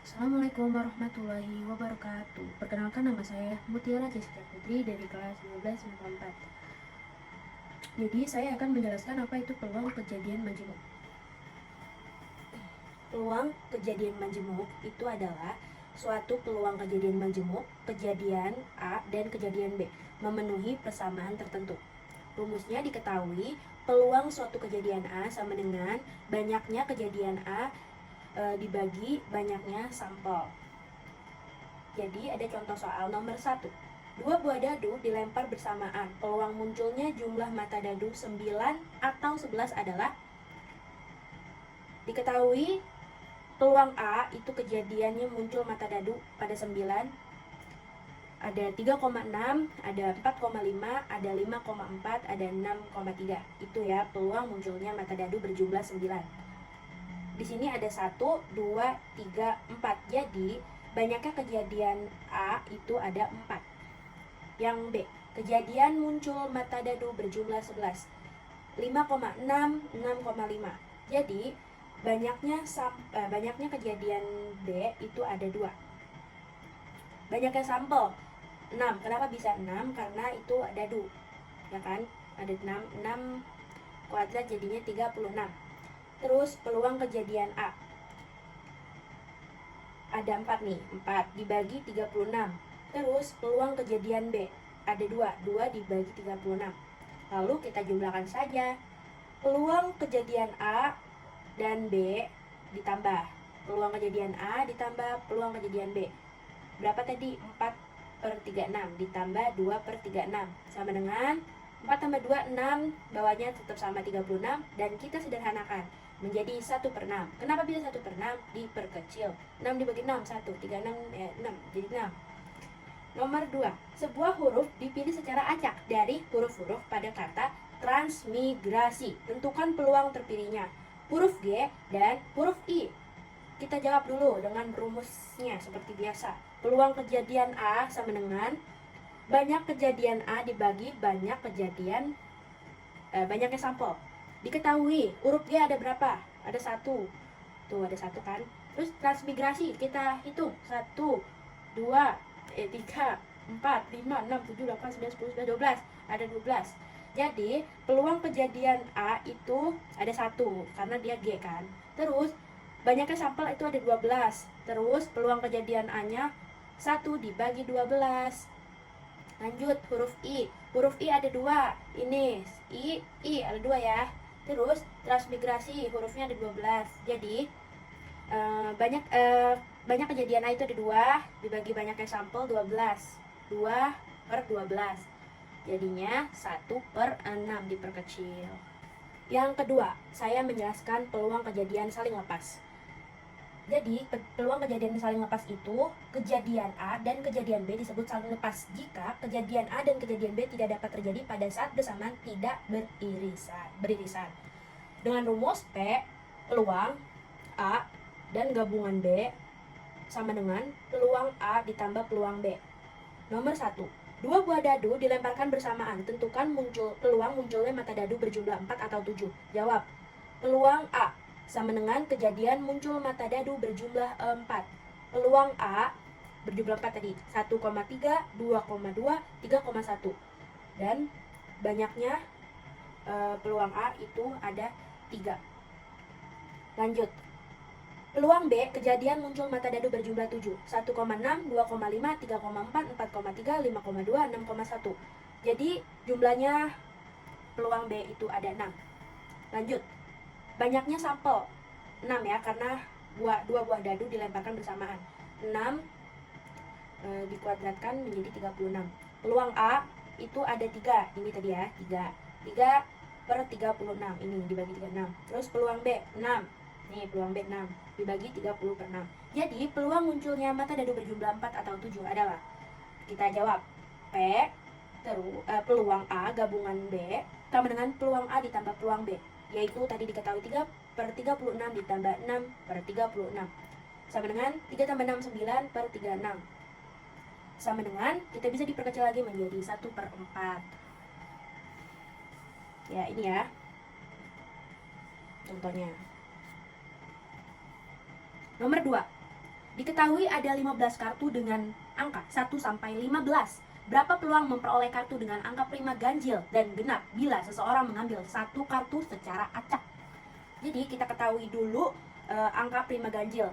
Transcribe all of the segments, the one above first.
Assalamualaikum warahmatullahi wabarakatuh. Perkenalkan, nama saya Mutiara Jessica Putri dari kelas 12 IPA 4. Jadi saya akan menjelaskan apa itu peluang kejadian majemuk. Peluang kejadian majemuk itu adalah suatu peluang kejadian majemuk, kejadian A dan kejadian B memenuhi persamaan tertentu. Rumusnya diketahui, peluang suatu kejadian A sama dengan banyaknya kejadian A dibagi banyaknya sampel. Jadi ada contoh soal nomor 1. Dua buah dadu dilempar bersamaan. Peluang munculnya jumlah mata dadu 9 atau 11 adalah, diketahui peluang A itu kejadiannya muncul mata dadu pada 9. Ada 3,6, ada 4,5, ada 5,4, ada 6,3. Itu ya peluang munculnya mata dadu berjumlah 9. Di sini ada 1, 2, 3, 4. Jadi banyaknya kejadian A itu ada 4. Yang B, kejadian muncul mata dadu berjumlah 11. 5,6, 6,5. Jadi banyaknya kejadian B itu ada 2. Banyaknya sampel 6. Kenapa bisa 6? Karena itu dadu, ya kan? Ada 6 kuadrat jadinya 36. Terus peluang kejadian A ada 4 nih, 4 dibagi 36. Terus peluang kejadian B ada 2, 2 dibagi 36. Lalu kita jumlahkan saja. Peluang kejadian A dan B ditambah peluang kejadian A ditambah peluang kejadian B. Berapa tadi? 4/36 ditambah 2/36 sama dengan 4 tambah 2, 6. Bawahnya tetap sama 36. Dan kita sederhanakan menjadi 1/6. Kenapa bisa 1/6? Diperkecil. 6 dibagi 6, 1. 36, 6. Jadi 6. Nomor 2. Sebuah huruf dipilih secara acak dari huruf-huruf pada kata transmigrasi. Tentukan peluang terpilihnya huruf G dan huruf I. Kita jawab dulu dengan rumusnya seperti biasa. Peluang kejadian A sama dengan banyak kejadian A dibagi banyaknya sampel. Diketahui huruf G ada berapa? Ada 1. Tuh ada 1 kan. Terus transmigrasi kita hitung 1, 2, 3, 4, 5, 6, 7, 8, 9, 10, 11, 12. Ada 12. Jadi peluang kejadian A itu ada 1 karena dia G kan. Terus banyaknya sampel itu ada 12. Terus peluang kejadian A-nya 1 dibagi 12. Lanjut huruf I. Huruf I ada 2. Ini I ada 2 ya. Terus transmigrasi hurufnya ada 12. Jadi banyak kejadian A itu ada 2 dibagi banyaknya sampel 12. 2/12. Jadinya 1/6 diperkecil. Yang kedua, saya menjelaskan peluang kejadian saling lepas. Jadi, peluang kejadian saling lepas itu kejadian A dan kejadian B disebut saling lepas jika kejadian A dan kejadian B tidak dapat terjadi pada saat bersamaan tidak beririsan. Dengan rumus P, peluang A dan gabungan B sama dengan peluang A ditambah peluang B. Nomor 1. Dua buah dadu dilemparkan bersamaan. Tentukan peluang munculnya mata dadu berjumlah 4 atau 7. Jawab. Peluang A sama dengan kejadian muncul mata dadu berjumlah 4. Peluang A berjumlah 4 tadi. 1,3, 2,2, 3,1. Dan banyaknya peluang A itu ada 3. Lanjut. Peluang B, kejadian muncul mata dadu berjumlah 7. 1,6, 2,5, 3,4, 4,3, 5,2, 6,1. Jadi jumlahnya peluang B itu ada 6. Lanjut. Banyaknya sampel 6 ya, karena 2 buah dadu dilemparkan bersamaan. 6 dikuadratkan menjadi 36. Peluang A itu ada 3. Ini tadi ya, 3/36. Ini dibagi 36. Terus peluang B 6. Nih peluang B 6 dibagi 30/6. Jadi peluang munculnya mata dadu berjumlah 4 atau 7 adalah, kita jawab P peluang A gabungan B sama dengan peluang A ditambah peluang B, yaitu tadi diketahui 3/36 ditambah 6/36 sama dengan 3 tambah 6 9/36 sama dengan, kita bisa diperkecil lagi menjadi 1/4. Ya ini ya contohnya. Nomor 2. Diketahui ada 15 kartu dengan angka 1 sampai 15. Berapa peluang memperoleh kartu dengan angka prima ganjil dan genap bila seseorang mengambil satu kartu secara acak? Jadi kita ketahui dulu angka prima ganjil.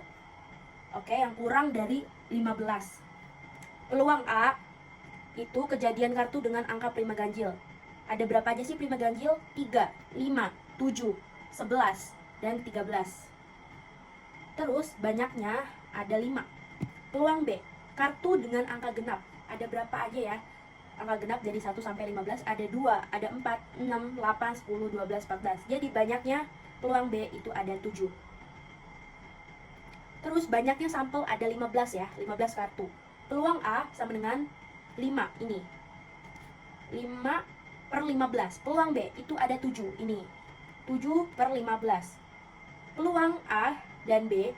Oke, yang kurang dari 15. Peluang A itu kejadian kartu dengan angka prima ganjil. Ada berapa aja sih prima ganjil? 3, 5, 7, 11, dan 13. Terus banyaknya ada 5. Peluang B, kartu dengan angka genap. Ada berapa aja ya? Angka genap dari 1 sampai 15 ada 2, ada 4, 6, 8, 10, 12, 14. Jadi banyaknya peluang B itu ada 7. Terus banyaknya sampel ada 15 ya, 15 kartu. Peluang A sama dengan 5 ini. 5 per 15. Peluang B itu ada 7 ini. 7 per 15. Peluang A dan B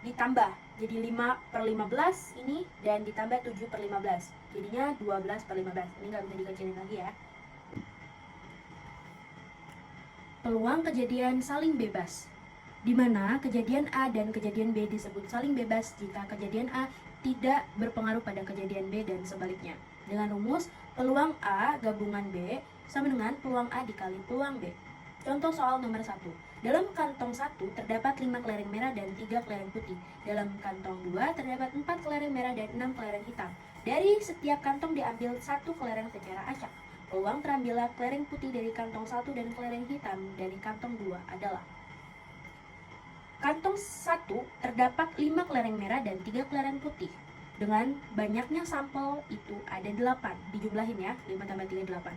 ditambah. Jadi 5 per 15 ini dan ditambah 7 per 15. Jadinya 12 per 15. Ini nggak bisa dikecilin lagi ya. Peluang kejadian saling bebas, di mana kejadian A dan kejadian B disebut saling bebas jika kejadian A tidak berpengaruh pada kejadian B dan sebaliknya. Dengan rumus, peluang A gabungan B sama dengan peluang A dikali peluang B. Contoh soal nomor 1. Dalam kantong 1 terdapat 5 kelereng merah dan 3 kelereng putih. Dalam kantong 2 terdapat 4 kelereng merah dan 6 kelereng hitam. Dari setiap kantong diambil 1 kelereng secara acak. Peluang terambilnya kelereng putih dari kantong 1 dan kelereng hitam dari kantong 2 adalah: kantong 1 terdapat 5 kelereng merah dan 3 kelereng putih. Dengan banyaknya sampel itu ada 8. Dijumlahin ya, 5 tambah 3, 8.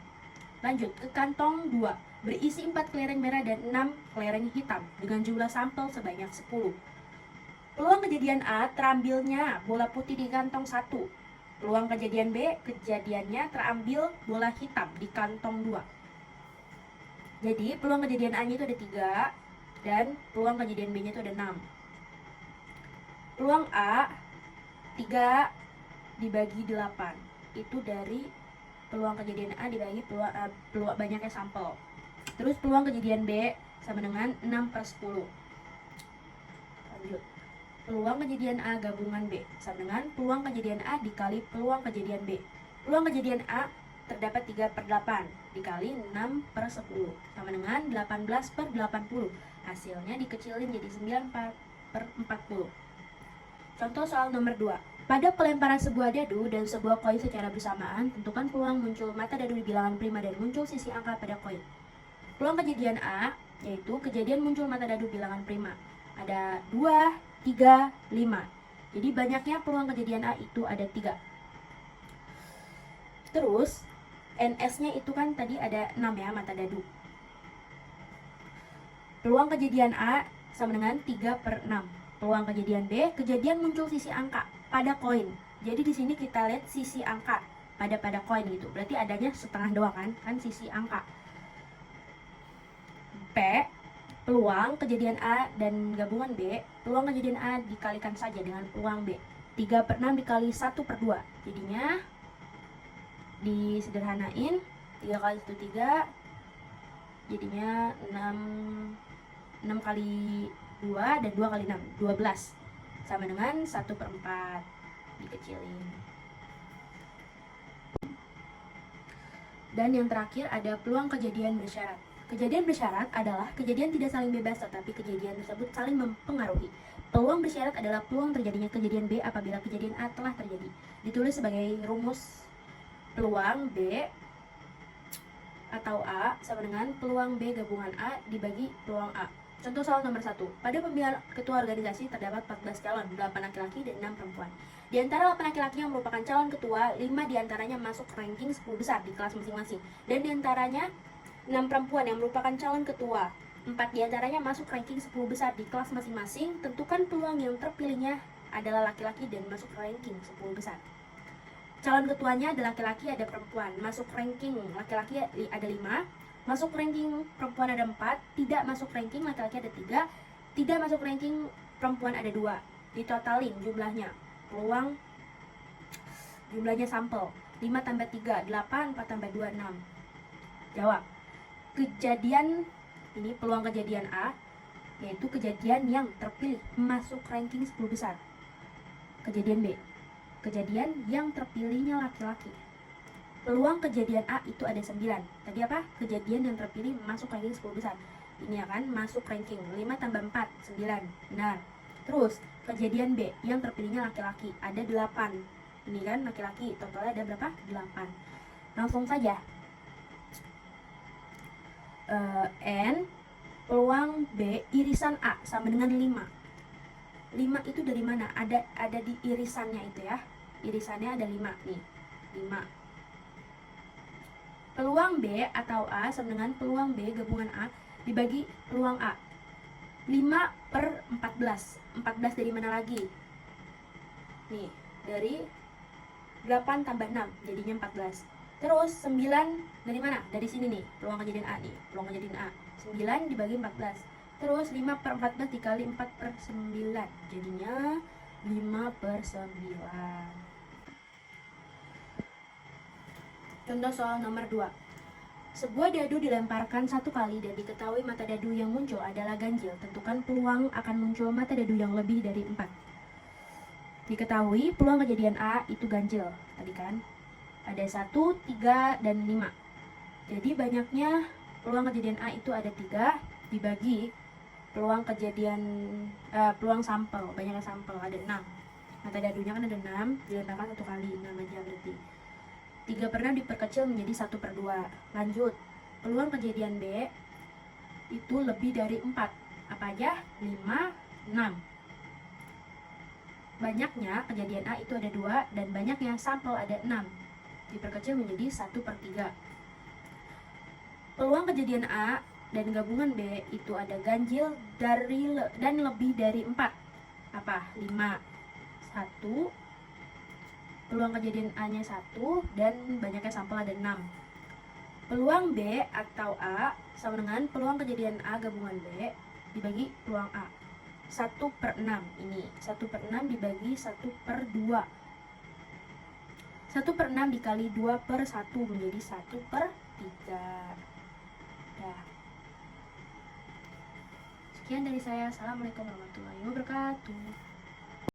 Lanjut ke kantong 2, berisi 4 kelereng merah dan 6 kelereng hitam dengan jumlah sampel sebanyak 10. Peluang kejadian A terambilnya bola putih di kantong 1. Peluang kejadian B, kejadiannya terambil bola hitam di kantong 2. Jadi peluang kejadian A-nya itu ada 3 dan peluang kejadian B-nya itu ada 6. Peluang A 3 dibagi 8. Itu dari peluang kejadian A dibagi peluang banyaknya sampel. Terus peluang kejadian B sama dengan 6 per 10. Lanjut. Peluang kejadian A gabungan B sama dengan peluang kejadian A dikali peluang kejadian B. Peluang kejadian A terdapat 3 per 8 dikali 6 per 10 sama dengan 18 per 80. Hasilnya dikecilin jadi 9 per 40. Contoh soal nomor 2. Pada pelemparan sebuah dadu dan sebuah koin secara bersamaan, tentukan peluang muncul mata dadu di bilangan prima dan muncul sisi angka pada koin. Peluang kejadian A yaitu kejadian muncul mata dadu bilangan prima. Ada 2, 3, 5. Jadi banyaknya peluang kejadian A itu ada 3. Terus NS-nya itu kan tadi ada 6 ya, mata dadu. Peluang kejadian A sama dengan 3 per 6. Peluang kejadian B, kejadian muncul sisi angka pada koin. Jadi di sini kita lihat sisi angka pada koin gitu. Berarti adanya setengah doang kan sisi angka. P, peluang kejadian A dan gabungan B. Peluang kejadian A dikalikan saja dengan peluang B. 3 per 6 dikali 1 per 2. Jadinya disederhanain, 3 kali 1 3. Jadinya 6 kali 2 dan 2 kali 6 12 sama dengan 1 per 4. Dikecilin. Dan yang terakhir ada peluang kejadian bersyarat. Kejadian bersyarat adalah kejadian tidak saling bebas tetapi kejadian tersebut saling mempengaruhi. Peluang bersyarat adalah peluang terjadinya kejadian B apabila kejadian A telah terjadi. Ditulis sebagai rumus peluang B atau A sama dengan peluang B gabungan A dibagi peluang A. Contoh soal nomor 1. Pada pemilihan ketua organisasi terdapat 14 calon, 8 laki-laki dan 6 perempuan. Di antara 8 laki-laki yang merupakan calon ketua, 5 diantaranya masuk ranking 10 besar di kelas masing-masing. Dan diantaranya 6 perempuan yang merupakan calon ketua, 4 diantaranya masuk ranking 10 besar di kelas masing-masing. Tentukan peluang yang terpilihnya adalah laki-laki dan masuk ranking 10 besar. Calon ketuanya ada laki-laki, ada perempuan. Masuk ranking laki-laki ada 5, masuk ranking perempuan ada 4, tidak masuk ranking laki-laki ada 3, tidak masuk ranking perempuan ada 2. Ditotalin jumlahnya, peluang jumlahnya sampel 5 tambah 3 8, 4 tambah 2 6. Jawab. Kejadian ini peluang kejadian A yaitu kejadian yang terpilih masuk ranking 10 besar. kejadian B. Kejadian yang terpilihnya laki-laki. Peluang kejadian A itu ada 9. Tadi apa? Kejadian yang terpilih masuk ranking 10 besar. Ini akan masuk ranking 5 tambah 4, 9. Benar. Terus, kejadian B yang terpilihnya laki-laki ada 8. Ini kan laki-laki, totalnya ada berapa? 8. Langsung saja. N peluang B irisan A sama dengan 5. 5 itu dari mana? Ada di irisannya itu ya. Irisannya ada 5 nih. 5. Peluang B atau A sama dengan peluang B gabungan A dibagi peluang A. 5/14. 14 dari mana lagi? Nih, dari 8 tambah 6 jadinya 14. Terus 9 dari mana? Dari sini nih, peluang kejadian A nih. Peluang kejadian A. 9 dibagi 14. Terus 5/14 dikali 4/9 jadinya 5/9. Contoh soal nomor 2. Sebuah dadu dilemparkan 1 kali dan diketahui mata dadu yang muncul adalah ganjil. Tentukan peluang akan muncul mata dadu yang lebih dari 4. Diketahui peluang kejadian A itu ganjil. Tadi kan ada 1, 3, dan 5. Jadi banyaknya peluang kejadian A itu ada 3 dibagi peluang sampel. Banyaknya sampel ada 6. Mata dadunya kan ada 6, dilemparkan 1 kali, 6 aja berarti. 3/6 diperkecil menjadi 1/2. Lanjut, peluang kejadian B itu lebih dari 4. Apa aja? 5, 6. Banyaknya kejadian A itu ada 2 dan banyaknya sampel ada 6. Diperkecil menjadi 1/3. Peluang kejadian A dan gabungan B itu ada ganjil dan lebih dari 4. Apa? 5. 1. Peluang kejadian A-nya 1 dan banyaknya sampel ada 6. Peluang B atau A sama dengan peluang kejadian A gabungan B dibagi peluang A. 1/6 ini. 1/6 dibagi 1/2. 1/6 dikali 2/1 menjadi 1/3. Dah. Sekian dari saya. Assalamualaikum warahmatullahi wabarakatuh.